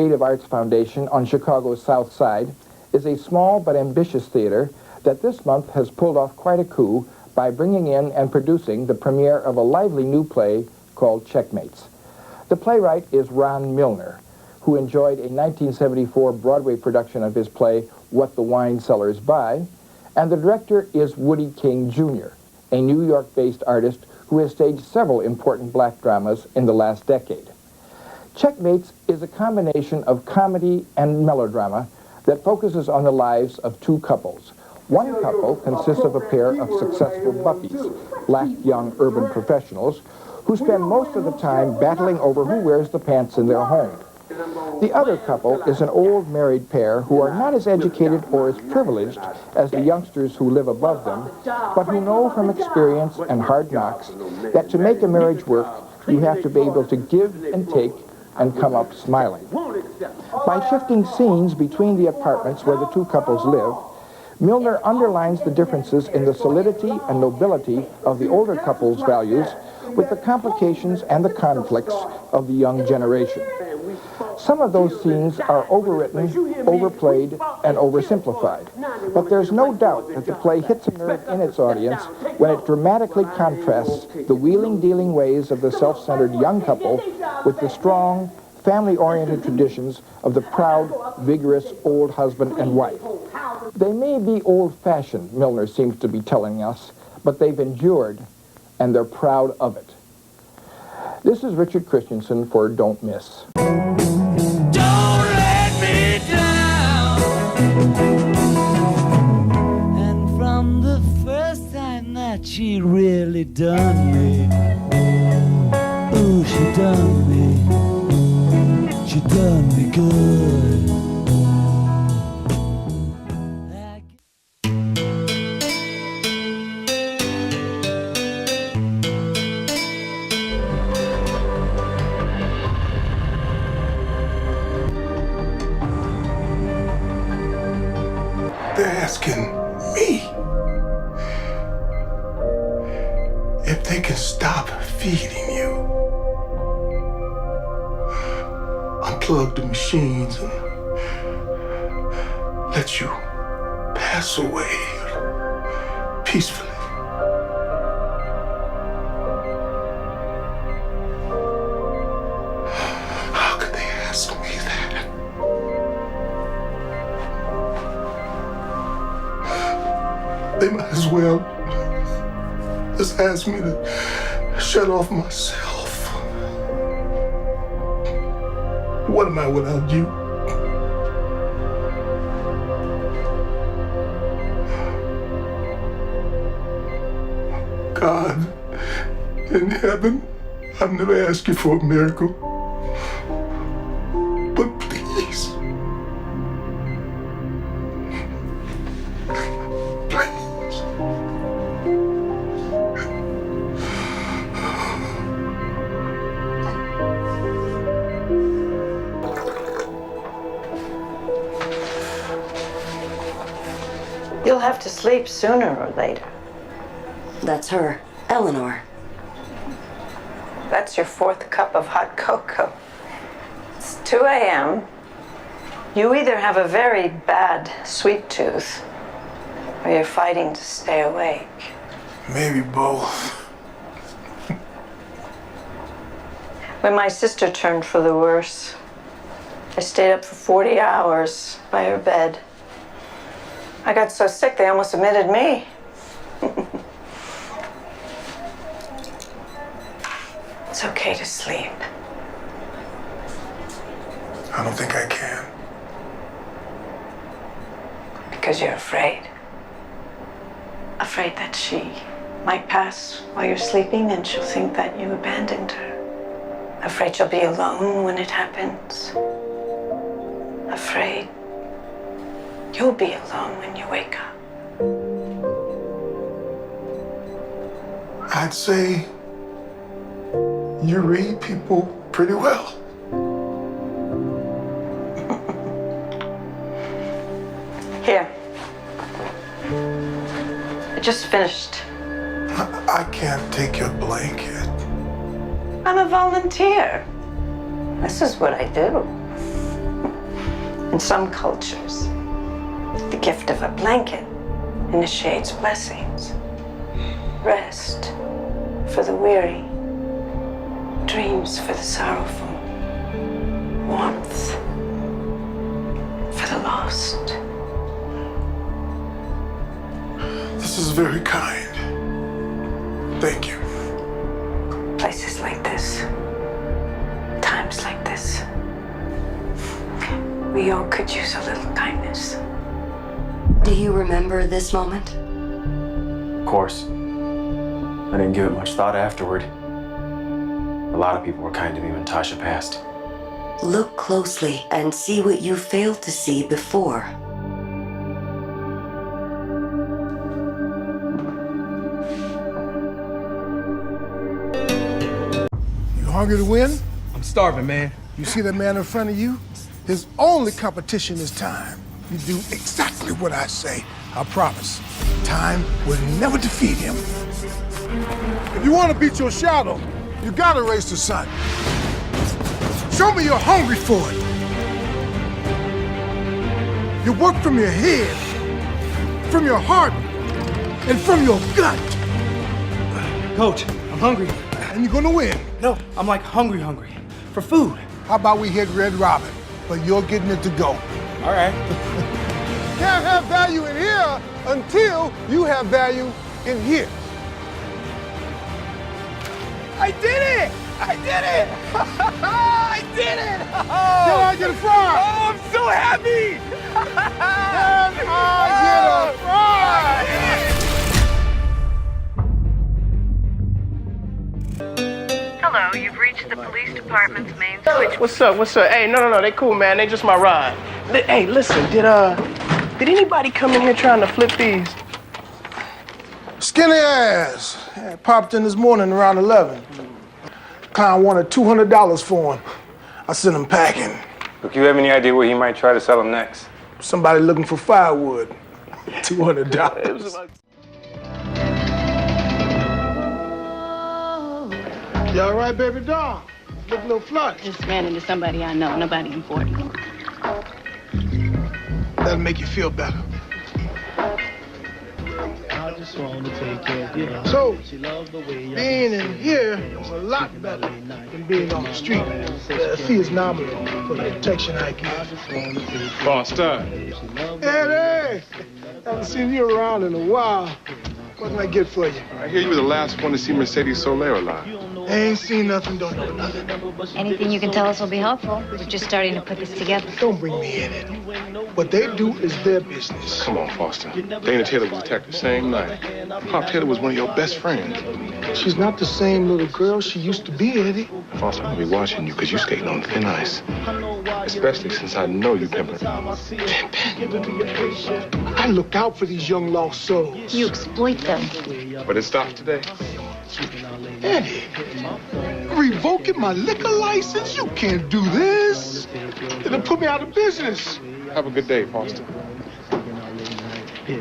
Creative Arts Foundation on Chicago's South Side is a small but ambitious theater that this month has pulled off quite a coup by bringing in and producing the premiere of a lively new play called Checkmates. The playwright is Ron Milner, who enjoyed a 1974 Broadway production of his play What the Wine Cellars Buy, and the director is Woody King Jr., a New York-based artist who has staged several important black dramas in the last decade. Checkmates is a combination of comedy and melodrama that focuses on the lives of two couples. One couple consists of a pair of successful buffies, black young urban professionals, who spend most of the time battling over who wears the pants in their home. The other couple is an old married pair who are not as educated or as privileged as the youngsters who live above them, but who know from experience and hard knocks that to make a marriage work, you have to be able to give and take and come up smiling. By shifting scenes between the apartments where the two couples live, Milner underlines the differences in the solidity and nobility of the older couple's values with the complications and the conflicts of the young generation. Some of those scenes are overwritten, overplayed, and oversimplified, but there's no doubt that the play hits a nerve in its audience when it dramatically contrasts the wheeling-dealing ways of the self-centered young couple with the strong, family-oriented traditions of the proud, vigorous old husband and wife. They may be old-fashioned, Milner seems to be telling us, but they've endured, and they're proud of it. This is Richard Christensen for Don't Miss. Don't let me down. And from the first time that she really done me, ooh, she done me good. They're asking me if they can stop feeding you. Unplug the machines and let you pass away peacefully. How could they ask me that? They might as well just ask me to shut off myself. What am I without you? God in heaven, I've never asked you for a miracle, but please, please. You'll have to sleep sooner or later. That's her, Eleanor. That's your fourth cup of hot cocoa. It's 2 a.m. You either have a very bad sweet tooth or you're fighting to stay awake. Maybe both. When my sister turned for the worse, I stayed up for 40 hours by her bed. I got so sick they almost admitted me. It's okay to sleep. I don't think I can. Because you're afraid. Afraid that she might pass while you're sleeping and she'll think that you abandoned her. Afraid you'll be alone when it happens. Afraid you'll be alone when you wake up. I'd say you read people pretty well. Here. I just finished. I can't take your blanket. I'm a volunteer. This is what I do. In some cultures, the gift of a blanket initiates blessings. Rest for the weary, dreams for the sorrowful, warmth for the lost. This is very kind. Thank you. Places like this, times like this, we all could use a little kindness. Do you remember this moment? Of course. I didn't give it much thought afterward. A lot of people were kind to me when Tasha passed. Look closely and see what you failed to see before. You hungry to win? I'm starving, man. You see that man in front of you? His only competition is time. You do exactly what I say. I promise. Time will never defeat him. If you want to beat your shadow, you gotta race the sun. Show me you're hungry for it. You work from your head, from your heart, and from your gut. Coach, I'm hungry. And you're gonna win. No, I'm like hungry for food. How about we hit Red Robin, but you're getting it to go. All right. Can't have value in here until you have value in here. I did it! I did it! I did it! Oh, Can I get a fry? oh, I'm so happy! Can I get a fry? Hello, you've reached the police department's main switch. What's up? What's up? Hey, no, they cool, man. They just my ride. Hey, listen, did anybody come in here trying to flip these? Skinny ass. Yeah, popped in this morning around 11. Clown wanted $200 for him. I sent him packing. Look, you have any idea where he might try to sell them next? Somebody looking for firewood. $200. You all right, baby doll? Look a little flushed. Just ran into somebody I know, nobody important. That'll make you feel better. So, being in here is a lot better than being on the street. The fee is nominal for the protection I give. Foster. Eddie! Haven't seen you around in a while. What can I get for you? I hear you were the last one to see Mercedes Soler alive. Ain't seen nothing, don't know nothing. Anything you can tell us will be helpful. We're just starting to put this together. Don't bring me in it. What they do is their business. Come on, Foster. Dana Taylor was attacked the same night. Pop Taylor was one of your best friends. She's not the same little girl she used to be, Eddie. Foster, I'm gonna be watching you because you're skating on thin ice. Especially since I know you pimping. I look out for these young lost souls. You exploit them. But it stops today. Eddie, revoking my liquor license? You can't do this. It'll put me out of business. Have a good day, Foster. There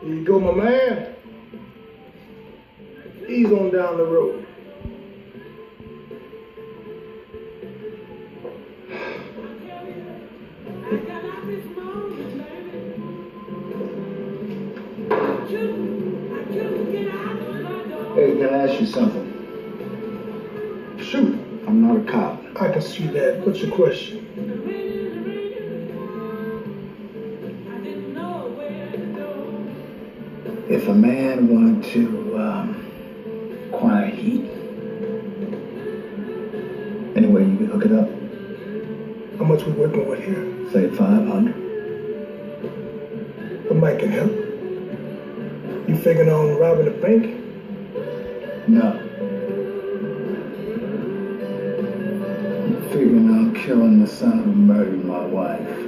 you go, my man. Ease on down the road. Hey, can I ask you something? Shoot. I'm not a cop. I can see that. What's your question? If a man wanted to acquire heat, anyway, you can hook it up. How much we working with here? Say 500. The mic can help. You figuring on robbing a bank? No. I'm figuring on killing the son who murdered my wife.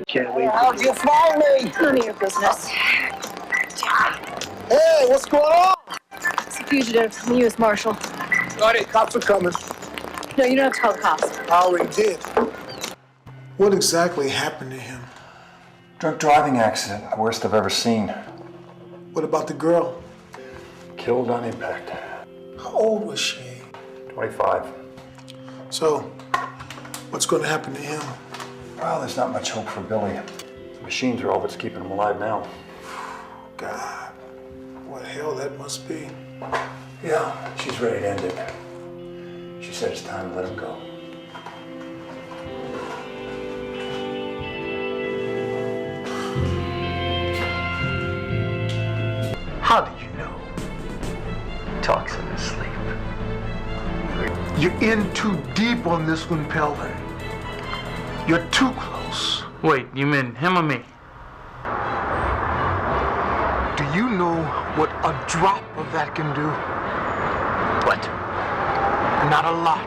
Can't wait. How'd you find me? None of your business. Hey, what's going on? It's a fugitive from the U.S. Marshal. Got it. Cops are coming. No, you don't have to call the cops. I already did. What exactly happened to him? Drunk driving accident, the worst I've ever seen. What about the girl? Killed on impact. How old was she? 25. So, What's going to happen to him? Well, there's not much hope for Billy. The machines are all that's keeping him alive now. God, what hell that must be. Yeah, she's ready to end it. She said it's time to let him go. How did you know? Talks in his sleep. You're in too deep on this one, Pelvin. You're too close. Wait, you mean him or me? Do you know what a drop of that can do? What? Not a lot.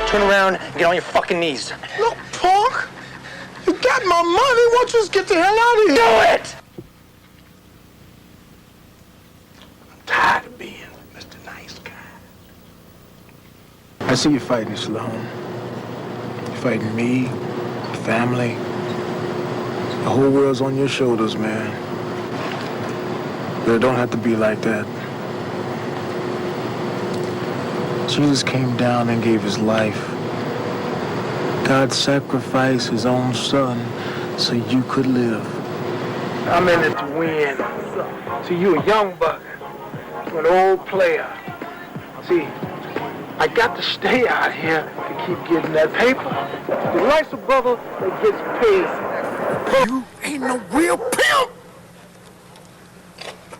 Turn around and get on your fucking knees. Look, punk, you got my money. Why don't you just get the hell out of here? Do it! I'm tired of being Mr. Nice Guy. I see you fighting, Sloan. You're fighting me, family. The whole world's on your shoulders, man. But it don't have to be like that. Jesus came down and gave his life. God sacrificed his own son so you could live. I'm in it to win. See, you a young buck, you an old player. See, I got to stay out here to keep getting that paper. The life's a brother that gets paid. You ain't no real pimp.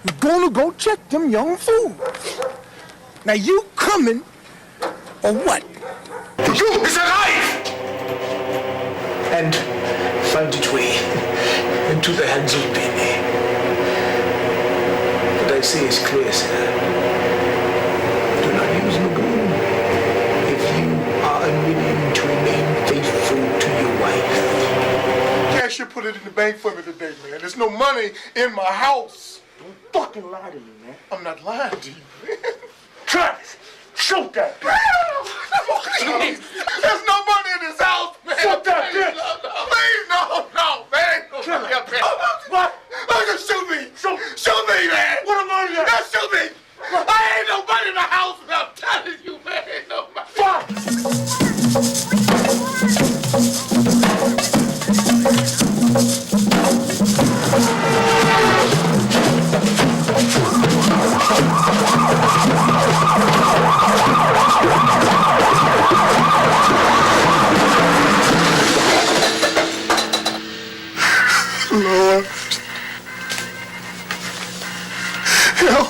You're gonna go check them young fools. Now you coming or what? You is alive! And find its way into the hands of Benny. What I say is clear, sir. Do not use Lagoon if you are unwilling to remain faithful to your wife. Cashier put it in the bank for me today, man. There's no money in my house. Don't fucking lie to me, man. I'm not lying to you, man. Travis, shoot that bitch. There's no money in this house, man. Shoot that bitch. Please, no, man. No, what? Shoot me. Shoot me, man. What am I doing? Shoot me. I ain't nobody in the house, man. I'm telling you, man. Ain't nobody. Fuck. Lord, help.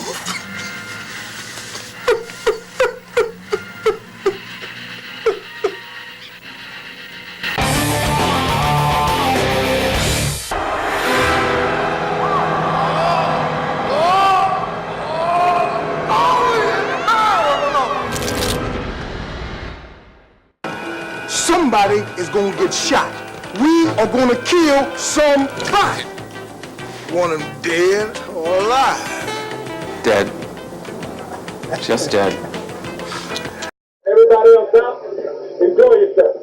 Somebody is gonna get shot. We are gonna kill somebody. Want him dead or alive? Dead. Just dead. Everybody else out, enjoy yourself.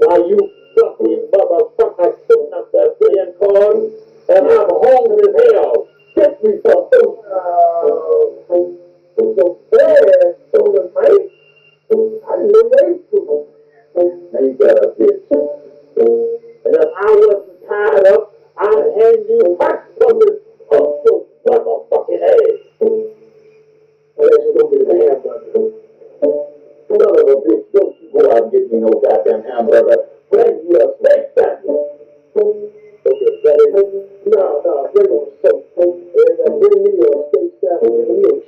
Now you fucking motherfucker sitting up there playing cards, and I'm hungry as hell. Get me some food. So bad, so the mate. I didn't wait for him. Now you got a bitch. And if I wasn't tied up, I'd hand you back from this up your motherfucking ass. Well, that's gonna be the hamburger. Son of a bitch, don't you go out and get me no goddamn hamburger. Bring me a steak sandwich. Okay, no, bring me a steak. And bring me a steak sandwich and a milkshake.